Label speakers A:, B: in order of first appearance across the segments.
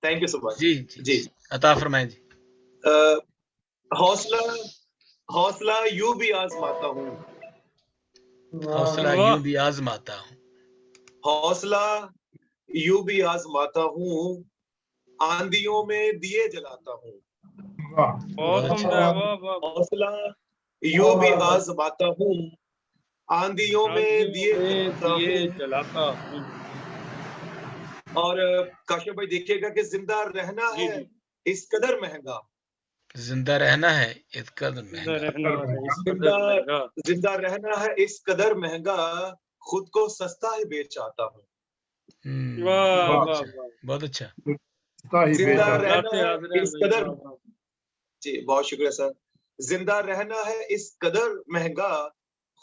A: Thank you so much.
B: जी जी
A: जी
B: अता फरमाएं जी।
A: हौसला हौसला यूं भी आजमाता हूँ,
B: हौसला यूं भी आजमाता हूँ,
A: हौसला यूं भी आजमाता हूँ, आंधियों में दिए जलाता हूँ।
C: बहुत उम्दा है, वाह वाह।
A: हौसला यूं भी आजमाता हूँ, आंधियों में दिए
C: जलाता हूँ।
A: और काशिफ भाई देखिएगा कि जिंदा रहना
C: जी,
A: है
C: जी।
A: इस कदर महंगा,
B: जिंदा रहना है इस कदर महंगा,
A: जिंदा रहना है इस कदर महंगा, खुद को सस्ता ही बेच आता हूँ।
C: वाह वाह
B: बहुत अच्छा।
A: जिंदा रहना है इस कदर, जी बहुत शुक्रिया सर। जिंदा रहना है इस कदर महंगा,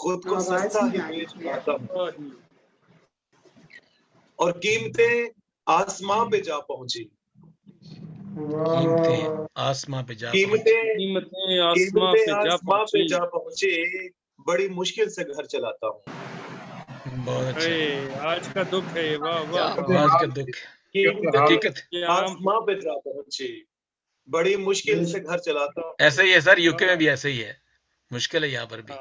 A: खुद को सस्ता ही बेच आता हूँ। और कीमतें आसमां पे जा पहुंची,
B: कीमतें आसमां पे जा
A: कीमतें आसमां पे जा पहुंचे, बड़ी मुश्किल से घर चलाता हूँ।
B: बहुत अच्छा।
C: आज का दुख है, वाह वाह।
B: आज का दुख, हकीकत
A: आसमां पे जा पहुंचे, बड़ी मुश्किल से घर चलाता हूँ।
B: ऐसा ही है सर, यूके में भी ऐसे ही है, मुश्किल है यहाँ पर भी,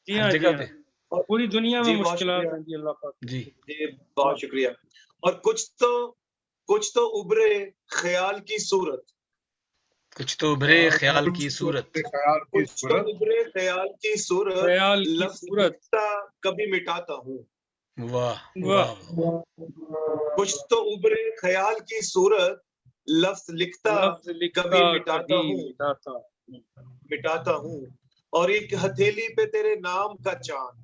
B: हर जगह पे,
C: और पूरी दुनिया में मुश्किलात हैं जी। अल्लाह पाक
A: जी बहुत शुक्रिया। और कुछ तो उभरे ख्याल की सूरत,
B: कुछ तो उभरे ख्याल की सूरत,
A: कुछ तो उभरे ख्याल की सूरत, लफ्ज़ कभी मिटाता हूँ।
B: वाह वाह।
A: कुछ तो उभरे ख्याल की सूरत, लफ्ज़ लिखता कभी मिटाता हूँ। और एक हथेली पे तेरे नाम का चांद,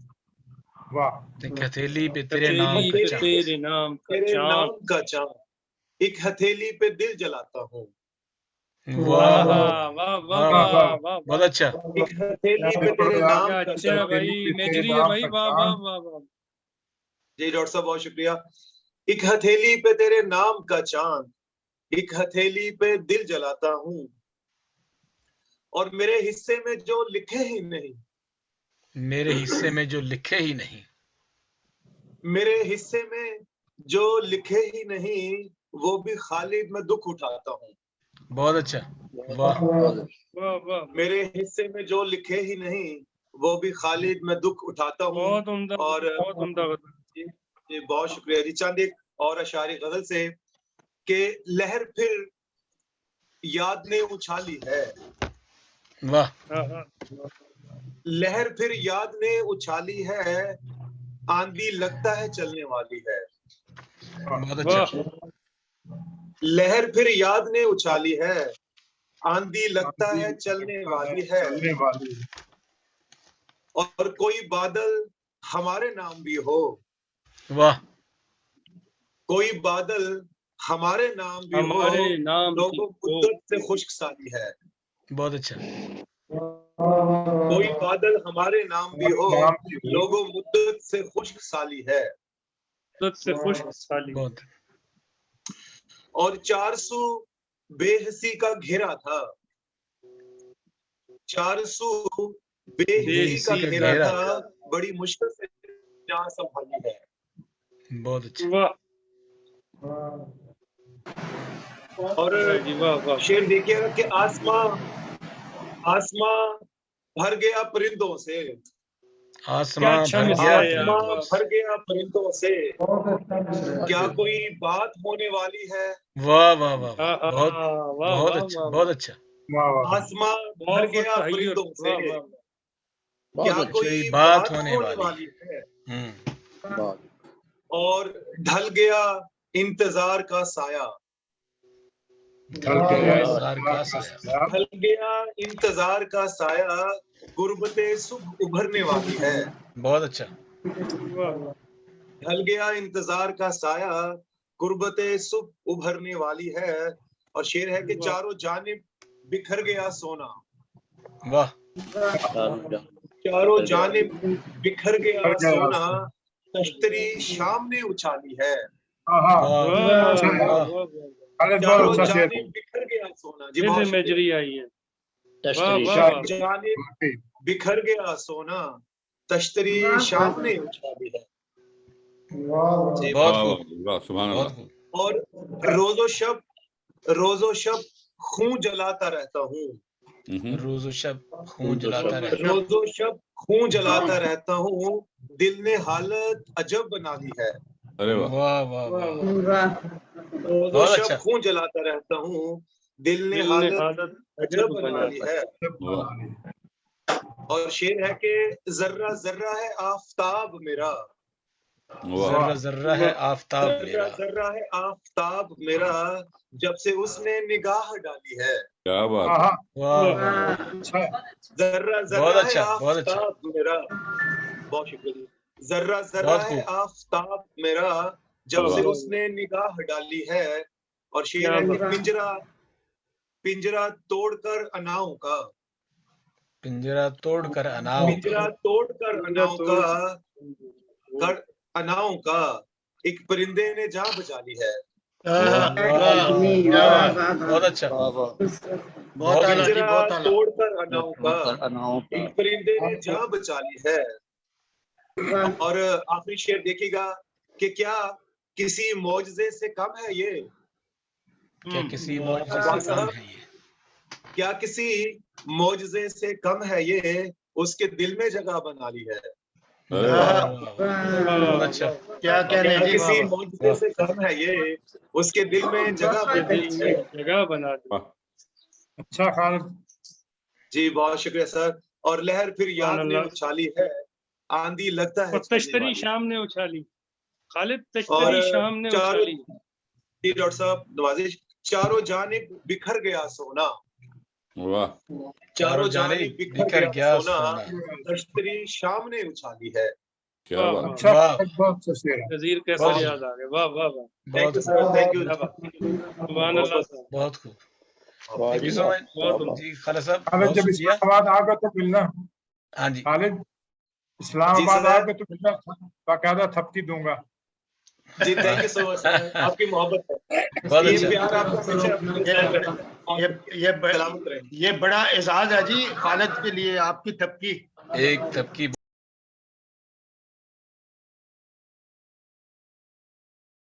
B: एक हथेली पे तेरे नाम
A: का चांद, एक हथेली पे दिल जलाता हूँ।
B: वाह वाह वाह, बहुत अच्छा।
A: एक हथेली पे तेरे नाम का चांद,
C: भाई मेजरी है भाई, वाह वाह वाह वाह।
A: जी डॉक्टर साहब बहुत शुक्रिया। एक हथेली पे तेरे नाम का चांद, एक हथेली पे दिल जलाता हूँ। और मेरे हिस्से में जो लिखे ही नहीं,
B: मेरे हिस्से में जो लिखे ही नहीं,
A: मेरे हिस्से में जो लिखे ही नहीं, वो भी खाली मैं दुख उठाता हूँ।
B: बहुत अच्छा, वाह
C: वाह वाह।
A: मेरे हिस्से में जो लिखे ही नहीं, वो भी खालिद मैं दुख उठाता हूँ।
C: बहुत उम्दा,
A: और
C: बहुत उम्दा।
A: जी बहुत शुक्रिया जी। चंद एक और अशारी गजल से कि लहर फिर याद ने उछाली है,
B: वाह।
A: लहर फिर याद ने उछाली है, आंधी लगता है चलने वाली है।
B: बहुत अच्छा।
A: लहर फिर याद ने उछाली है, आंधी लगता है चलने वाली है। और कोई बादल हमारे नाम भी हो,
B: वाह।
A: कोई बादल हमारे नाम भी हो, लोगों मुद्दत से खुश्क साली है।
B: बहुत अच्छा।
A: कोई बादल हमारे नाम भी हो, लोगों मुद्दत से खुश्क साली है।
B: बहुत।
A: और 400 बेहसी का घेरा था, 400 बेहसी का घेरा था, बड़ी मुश्किल से जान संभाली है।
B: बहुत अच्छा।
A: और शेर देखिएगा कि आसमां भर गया परिंदों से,
B: आसमां भर
A: गया परिंदों से, क्या कोई बात होने वाली है।
B: वाह वाह वाह, बहुत बहुत अच्छा, बहुत अच्छा।
A: आसमां भर गया परिंदों से, क्या कोई
B: बात होने वाली
A: है। और ढल गया इंतजार का साया,
B: ढल
A: गया इंतजार का साया, गुर्बते सुबह उभरने वाली है।
B: बहुत अच्छा।
A: ढल गया इंतजार का साया, गुर्बते सुबह उभरने वाली है। और शेर है कि चारों जानिब बिखर गया सोना,
B: वाह।
A: चारों जानिब बिखर गया सोना, तश्तरी शाम ने उछाली है। चारों जानिब बिखर गया सोना, जी बहुत
C: मेजरी आई है।
A: जानिब बिखर गया सोना, तश्तरी शाम ने उछाली है।
B: बहुत खूब, सुभान अल्लाह।
A: और रोजो शब रोजो शब खून जलाता रहता हूँ,
B: रोजो शब खून जलाता रहता हूँ,
A: रोजो शब खून जलाता रहता हूँ, दिल ने हालत अजब बना ली है।
D: अरे वाह
B: वाह वाह वाह,
A: रोजो
B: बहुत
A: शब
B: अच्छा।
A: खून जलाता रहता हूँ, दिल ने हालत अजब बना ली है। और शेर है कि जर्रा जर्रा है आफताब मेरा,
B: जर्रा जर्रा है आफताब
A: जर्रा
B: मेरा,
A: जर्रा है आफताब मेरा, जब से उसने निगाह डाली है।
D: क्या बात है।
B: वाह वाह,
A: जर्रा
B: बहुत
A: जर्रा है
B: अच्छा, बहुत अच्छा,
A: आफताब मेरा, बहुत शुक्रिया। जर्रा जर्रा
B: बहुत
A: है
B: खूब।
A: आफताब मेरा, जब से
D: वाह।
A: उसने निगाह डाली है। और शेर
C: क्या
A: है कि
C: बात।
A: पिंजरा पिंजरा तोड़कर अनाओं का,
B: पिंजरा तोड़कर अनाव का,
A: पिंजरा तोड़कर अनाओं का, अनाओं का एक परिंदे ने जान बचा ली है।
B: बहुत अच्छा, बहुत खूब।
A: पिंजरा तोड़कर अनाओं का एक परिंदे ने जान बचा ली है। और आखिरी शेर देखिएगा कि क्या किसी मौजज़े से कम है ये,
B: क्या किसी मौजज़े से कम है ये,
A: क्या किसी मौजज़े से कम है ये, उसके दिल में जगह बना ली है।
D: अरे वाह
B: बहुत अच्छा,
E: क्या कह रहे
A: क्या
E: हैं जी,
A: किसी
E: वाह
A: मौजज़े से कम है ये, उसके दिल में जगह बना ली है।
C: जगह बना दी।
D: वाह।
E: अच्छा खालिद,
A: जी बहुत शुक्रिया सर। और लहर फिर याद ने
C: अल्लाह।
A: उछाली है, आंधी लगता है
C: और
A: चलने
C: तश्तरी
A: वाली।
C: शाम ने उछाली, खालिद
A: और
C: तश्तरी शाम ने
A: चारों
C: उछाली।
A: जी डॉक्टर साहब नवाजिश, चारों जानिब बिखर गया सोना,
D: वाह।
A: चारों जानिब बिखर गया सोना,
B: सोना।
A: तश्तरी शाम ने उछाली है।
D: क्या
C: वाह,
D: बात।
C: वाह।
E: अच्छा
B: वाह।
E: बहुत अच्छा शेर है।
C: नजीर कैसर
B: बहुत
C: याद आ गए। वाह वाह वाह,
A: थैंक यू
B: बहुत
A: सर, थैंक यू।
C: क्या बात। सुभान अल्लाह साहब।
B: बहुत खूब, थैंक यू सो मच
C: बहुत
B: जी खालिद साहब,
E: खालिद
B: बहुत
E: जब
B: शुक्रिया।
E: इस्लामाबाद आओगे तो मिलना,
B: हाँ जी,
E: खालिद
A: जी
E: इस्लामाबाद
A: सर।
E: आओगे तो मिलना, बाकायदा थपकी दूंगा।
A: जी thank you so much sir, आपकी मोहब्बत है,
B: बहुत
A: ये
B: अच्छा,
A: प्यार आपका हमेशा अपने साथ रहे।
E: ये
A: सलामत रहे।
E: ये बड़ा एजाज है जी खालिद के लिए, आपकी थपकी।
B: एक थपकी